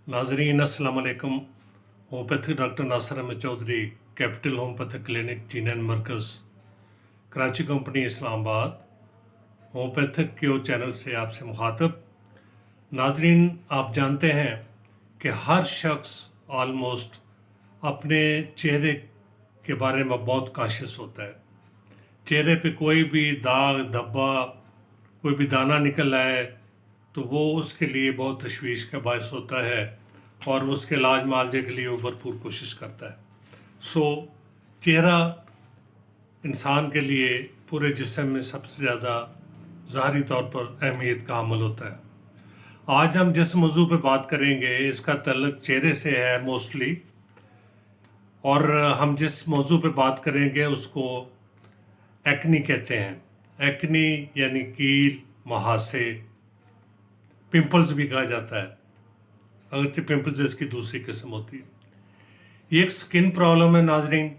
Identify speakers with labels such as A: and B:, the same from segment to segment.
A: नाजरीन अस्सलाम वालेकुम। Homeopathic doctor Nasir Ahmed Chaudhry, capital homeopathic clinic, जीनन मरकज़, Karachi company, Islamabad. Homeopathic cure channel से आपसे मुखातब। नाजरीन, आप जानते हैं कि हर शख्स ऑलमोस्ट अपने चेहरे के बारे में बहुत कॉशियस होता है। चेहरे पे कोई भी दाग धब्बा, कोई भी दाना निकल आए तो वो उसके लिए बहुत तशवीश का बायस होता है और उसके इलाज मुआवजे के लिए वो भरपूर कोशिश करता है। चेहरा इंसान के लिए पूरे जिस्म में सबसे ज़्यादा ज़ाहरी तौर पर अहमियत का हामिल होता है। आज हम जिस मौजू पे बात करेंगे इसका तल्लुक चेहरे से है मोस्टली, और हम जिस मौजू पे बात करेंगे उसको एक्नी कहते हैं। एक्नी यानी कील, मुहासे, पिंपल्स भी कहा जाता है, अगरचे पिंपल्स इसकी दूसरी किस्म होती है। ये एक स्किन प्रॉब्लम है नाजरीन,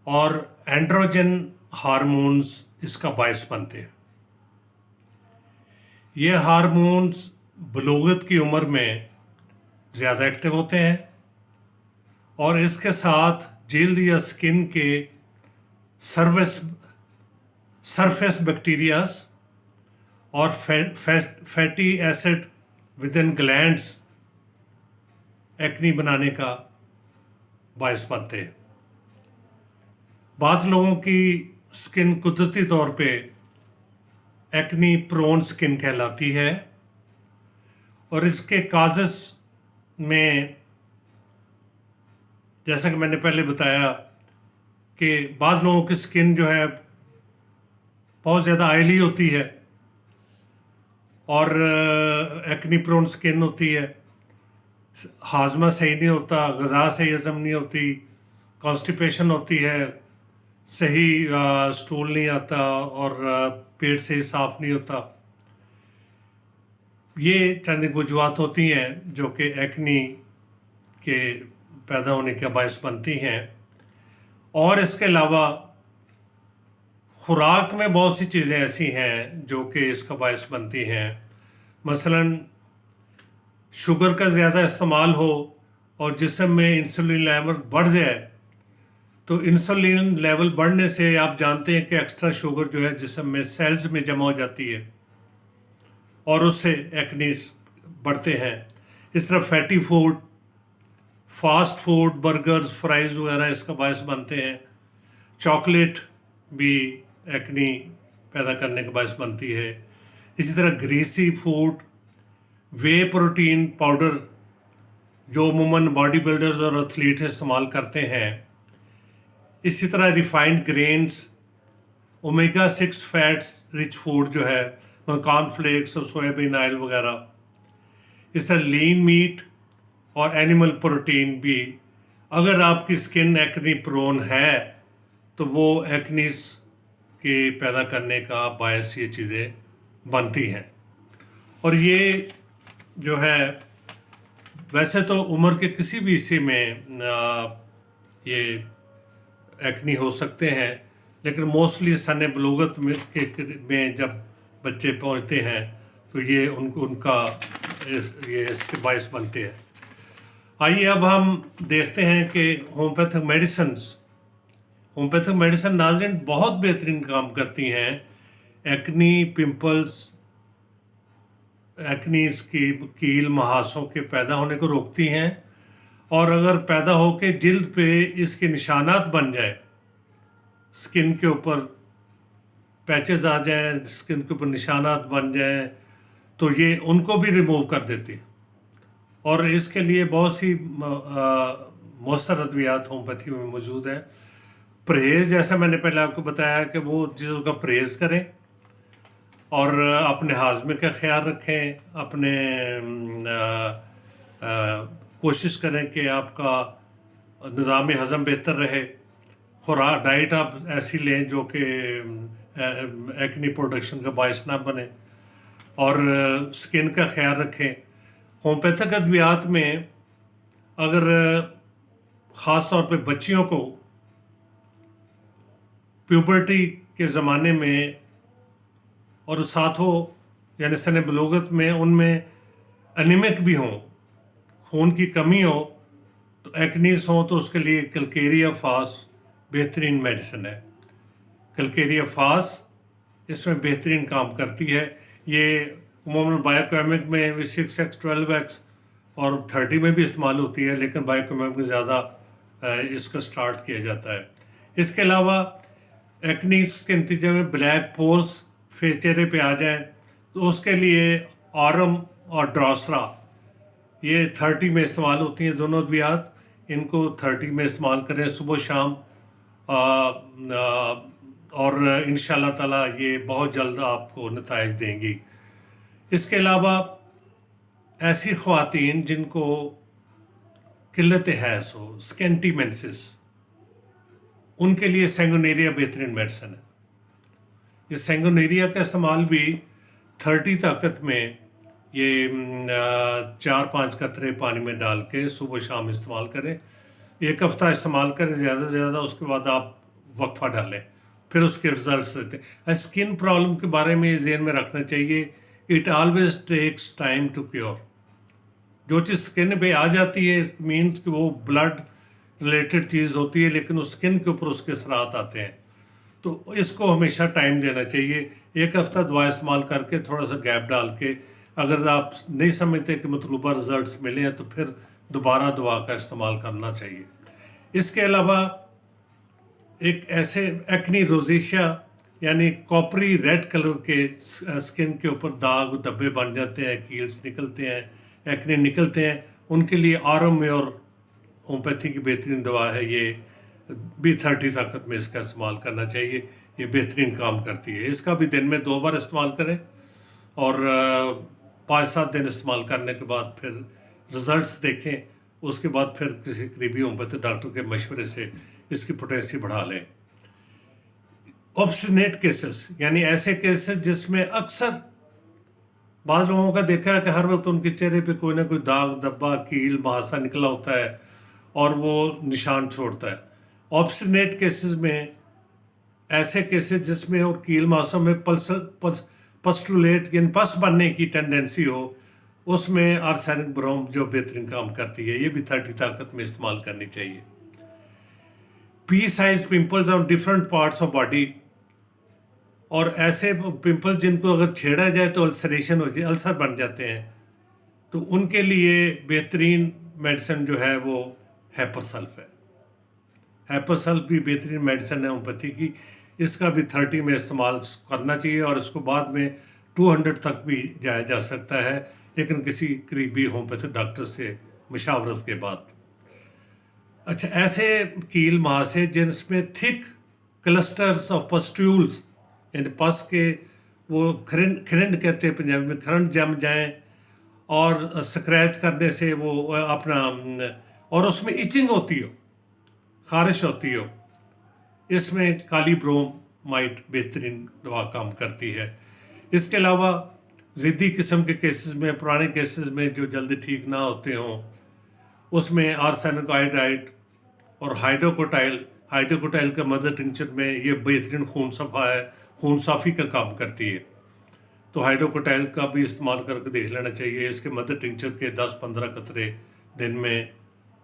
A: और एंड्रोजन हार्मोन्स इसका बायस बनते हैं। ये हार्मोन्स बलूगत की उम्र में ज़्यादा एक्टिव होते हैं और इसके साथ जल्द या स्किन के सरफेस बैक्टीरियाज और fatty acid with in glands acne बनाने का बायस बनते हैं। बाद लोगों की स्किन कुदरती तौर पे एक्नी प्रोन स्किन कहलाती है, और इसके काजेस में जैसा कि मैंने पहले बताया कि बाद लोगों की स्किन जो है बहुत ज़्यादा ऑयली होती है और एक्नी प्रोन स्किन होती है। हाजमा सही नहीं होता, ग़िज़ा सही हज़म नहीं होती, कॉन्स्टिपेशन होती है, सही स्टूल नहीं आता और पेट से साफ नहीं होता। ये चंद वजूहत होती हैं जो कि एक्नी के पैदा होने का बायस बनती हैं। और इसके अलावा खुराक में बहुत सी चीज़ें ऐसी हैं जो कि इसका बायस बनती हैं। मसलन शुगर का ज़्यादा इस्तेमाल हो और जिस्म में इंसुलिन लेवल बढ़ जाए, तो इंसुलिन लेवल बढ़ने से आप जानते हैं कि एक्स्ट्रा शुगर जो है जिस्म में सेल्स में जमा हो जाती है और उससे एक्नी बढ़ते हैं। इस तरह fatty food, fast food, burgers, fries वगैरह इसका बायस बनते हैं। चॉकलेट भी एक्नी पैदा करने का बायस बनती है। इसी तरह ग्रीसी फूड, वे प्रोटीन पाउडर जो अमूमन बॉडी बिल्डर्स और एथलीट्स इस्तेमाल करते हैं। इसी तरह refined grains, omega 6 fats rich food जो है, कॉर्नफ्लेक्स और सोयाबीन ऑयल वगैरह। इस तरह लीन मीट और एनिमल प्रोटीन भी। अगर आपकी स्किन एक्नी प्रोन है तो वो एक्नीस के पैदा करने का बायस ये चीज़ें बनती हैं। और ये जो है वैसे तो उम्र के किसी भी हिस्से में ये एक्नी हो सकते हैं, लेकिन मोस्टली सने बलूगत में जब बच्चे पहुंचते हैं तो ये उनका इसके बायस बनते हैं। आइए अब हम देखते हैं कि होम्योपैथिक मेडिसिन नाज़रीन बहुत बेहतरीन काम करती हैं। एक्नी, पिंपल्स, एक्नीज की कील, मुहासों के पैदा होने को रोकती हैं, और अगर पैदा होके जिल्द पे इसके निशानात बन जाए, स्किन के ऊपर पैचेस आ जाएं, स्किन के ऊपर निशानात बन जाएं, तो ये उनको भी रिमूव कर देती है। और इसके लिए बहुत सी मौसर अद्वियात होम्योपैथी में मौजूद हैं। परहेज़, जैसा मैंने पहले आपको बताया कि वो चीज़ों का परहेज़ करें और अपने हाजमे का ख्याल रखें। अपने कोशिश करें कि आपका निज़ाम हज़म बेहतर रहे। खुराक, डाइट आप ऐसी लें जो कि एक्नी प्रोडक्शन का बायस ना बने, और स्किन का ख्याल रखें। होम्योपैथिक अद्वियात में अगर ख़ास तौर पे बच्चियों को प्यूबर्टी के ज़माने में और साथ हो यानी सने बलूगत में उनमें एनीमिक भी हों खून की कमी हो, तो एक्नीस हो, तो उसके लिए कलकेरिया फास बेहतरीन मेडिसिन है। कलकेरिया फास इसमें बेहतरीन काम करती है। ये उमूमन बायोकेमिक में भी 6x 12x और 30 में भी इस्तेमाल होती है, लेकिन बायोकेमिक में ज़्यादा इसका स्टार्ट किया जाता है। इसके अलावा एक्नीस के नतीजे में ब्लैक पोर्स चेहरे पे आ जाएं, तो उसके लिए आरम और ड्रॉसरा ये 30 में इस्तेमाल होती हैं, दोनों अद्वियात। इनको 30 में इस्तेमाल करें सुबह शाम, और इंशाल्लाह ताला ये बहुत जल्द आपको नताइज देंगी। इसके अलावा ऐसी ख़वातीन जिनको किल्लत हैज़ हो, स्कैंटी मेंसेस, उनके लिए सैंगोनेरिया बेहतरीन मेडिसिन है। ये सैंगोनेरिया का इस्तेमाल भी 30 ताकत में ये 4-5 कतरे पानी में डाल के सुबह शाम इस्तेमाल करें। 1 हफ्ता इस्तेमाल करें ज़्यादा से ज़्यादा, उसके बाद आप वक्फा डालें, फिर उसके रिजल्ट्स देते हैं। स्किन प्रॉब्लम के बारे में ज़हन में रखना चाहिए, it always takes time to cure. जो चीज़ स्किन पे आ जाती है मीन्स कि वो ब्लड रिलेटेड चीज़ होती है, लेकिन उस स्किन के ऊपर उसके असरात आते हैं, तो इसको हमेशा टाइम देना चाहिए। 1 हफ्ता दवा इस्तेमाल करके थोड़ा सा गैप डाल के, अगर आप नहीं समझते कि मतलूबा रिजल्ट्स मिले हैं, तो फिर दोबारा दवा का इस्तेमाल करना चाहिए। इसके अलावा एक ऐसे एक्नी रोजेशिया यानी कॉपरी रेड कलर के स्किन के ऊपर दाग धब्बे बन जाते हैं, कील्स निकलते हैं, एक्ने निकलते हैं, उनके लिए आरोमेयोर होम्योपैथी की बेहतरीन दवा है। ये भी 30 ताकत में इसका इस्तेमाल करना चाहिए, ये बेहतरीन काम करती है। इसका भी दिन में 2 बार इस्तेमाल करें और 5-7 दिन इस्तेमाल करने के बाद फिर रिजल्ट्स देखें, उसके बाद फिर किसी करीबी होम्योपैथी डॉक्टर के मशवरे से इसकी पोटेंसी बढ़ा लें। ऑब्स्टिनेट केसेस यानी ऐसे केसेस जिसमें अक्सर बाद लोगों का देखा है कि हर वक्त उनके चेहरे पे कोई ना कोई दाग धब्बा कील महासा निकला होता है और वो निशान छोड़ता है। ऑब्स्टिनेट केसेस में ऐसे केसेस जिसमें और कील महासों में पस्टुलेट यानी पस बनने की टेंडेंसी हो, उसमें आर्सेनिक ब्रोम जो बेहतरीन काम करती है, ये भी 30 ताकत में इस्तेमाल करनी चाहिए। P size pimples on different parts of body, और ऐसे पिंपल जिनको अगर छेड़ा जाए तो अल्सरेशन हो जाए, अल्सर बन जाते हैं, तो उनके लिए बेहतरीन मेडिसिन जो है वो हैपरसल्फ है। हैपरसल्फ भी बेहतरीन मेडिसिन है होम्योपैथी की, इसका भी 30 में इस्तेमाल करना चाहिए और इसको बाद में 200 तक भी जाया जा सकता है, लेकिन किसी करीबी होम्योपैथी डॉक्टर से मशावरत के बाद। अच्छा, ऐसे कील महासे जिनमें थिक क्लस्टर्स ऑफ पस्ट्यूल्स यानी पस के वो खरिंड कहते हैं पंजाबी में, खरंड जम जाएं और स्क्रैच करने से वो अपना, और उसमें इचिंग होती हो, खारिश होती हो, इसमें काली ब्रोमाइट बेहतरीन दवा काम करती है। इसके अलावा ज़िद्दी किस्म के केसेस में, पुराने केसेस में जो जल्दी ठीक ना होते हों, उसमें आर्सेनिक आयोडाइड और हाइड्रोकोटाइल का मदर टिंचर में ये बेहतरीन खून सफा है, खून साफ़ी का काम करती है, तो हाइड्रोकोटाइल का भी इस्तेमाल करके देख लेना चाहिए। इसके मदर टिंचर के 10-15 कतरे दिन में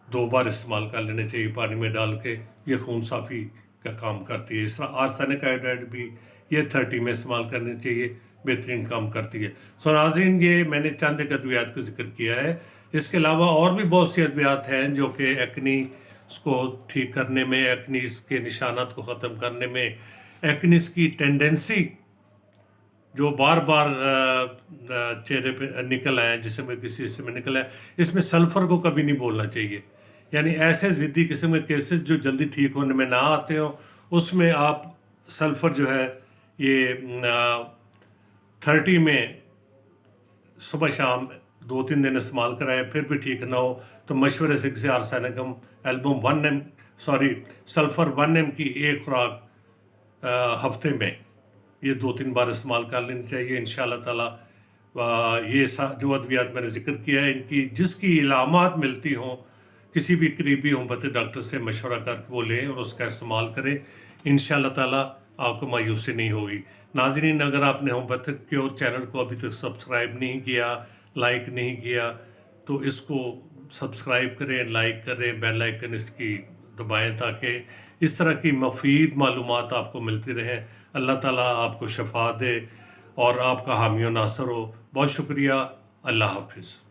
A: 2 बार इस्तेमाल कर लेने चाहिए पानी में डाल के, ये खून साफ़ी का काम करती है। इस तरह आर्सेनिक आयोडाइड भी ये 30 में इस्तेमाल करनी चाहिए, बेहतरीन काम करती है। सो नाज़रीन, ये मैंने चंद एक अद्वियात का जिक्र किया है। इसके अलावा और भी बहुत सी अद्वियात हैं जो कि एक्नी को ठीक करने में, एक्नीस के निशानात को ख़त्म करने में, एक्नीस की टेंडेंसी जो बार बार चेहरे पे निकल आए, जिसमें किसी हिस्से में निकल आए, इसमें सल्फ़र को कभी नहीं बोलना चाहिए। यानी ऐसे ज़िद्दी किस्म के केसेस जो जल्दी ठीक होने में ना आते हो, उसमें आप सल्फ़र जो है ये 30 में सुबह शाम 2-3 दिन इस्तेमाल कराएं, फिर भी ठीक ना हो तो मशवरे से किसी आर्सेनिकम एल्बम सल्फ़र 1 mg की एक खुराक हफ्ते में ये 2-3 बार इस्तेमाल कर लेनी चाहिए। इंशाल्लाह ताला ये जो अद्वियात मैंने जिक्र किया है, इनकी जिसकी इलामात मिलती हों, किसी भी करीबी होम्योपैथी डॉक्टर से मशवरा करके वो लें और उसका इस्तेमाल करें। इंशाल्लाह ताला आपको मायूसी नहीं होगी। नाज़रीन, अगर आपने होम्योपैथिक क्योर चैनल को अभी तक सब्सक्राइब नहीं किया, लाइक नहीं किया, तो इसको سبسکرائب کریں، لائک کریں، بیل آئیکن اس کی دبائیں تاکہ اس طرح کی مفید معلومات آپ کو ملتی رہیں۔ اللہ تعالیٰ آپ کو شفا دے اور آپ کا حامی و ناصر ہو۔ بہت شکریہ، اللہ حافظ۔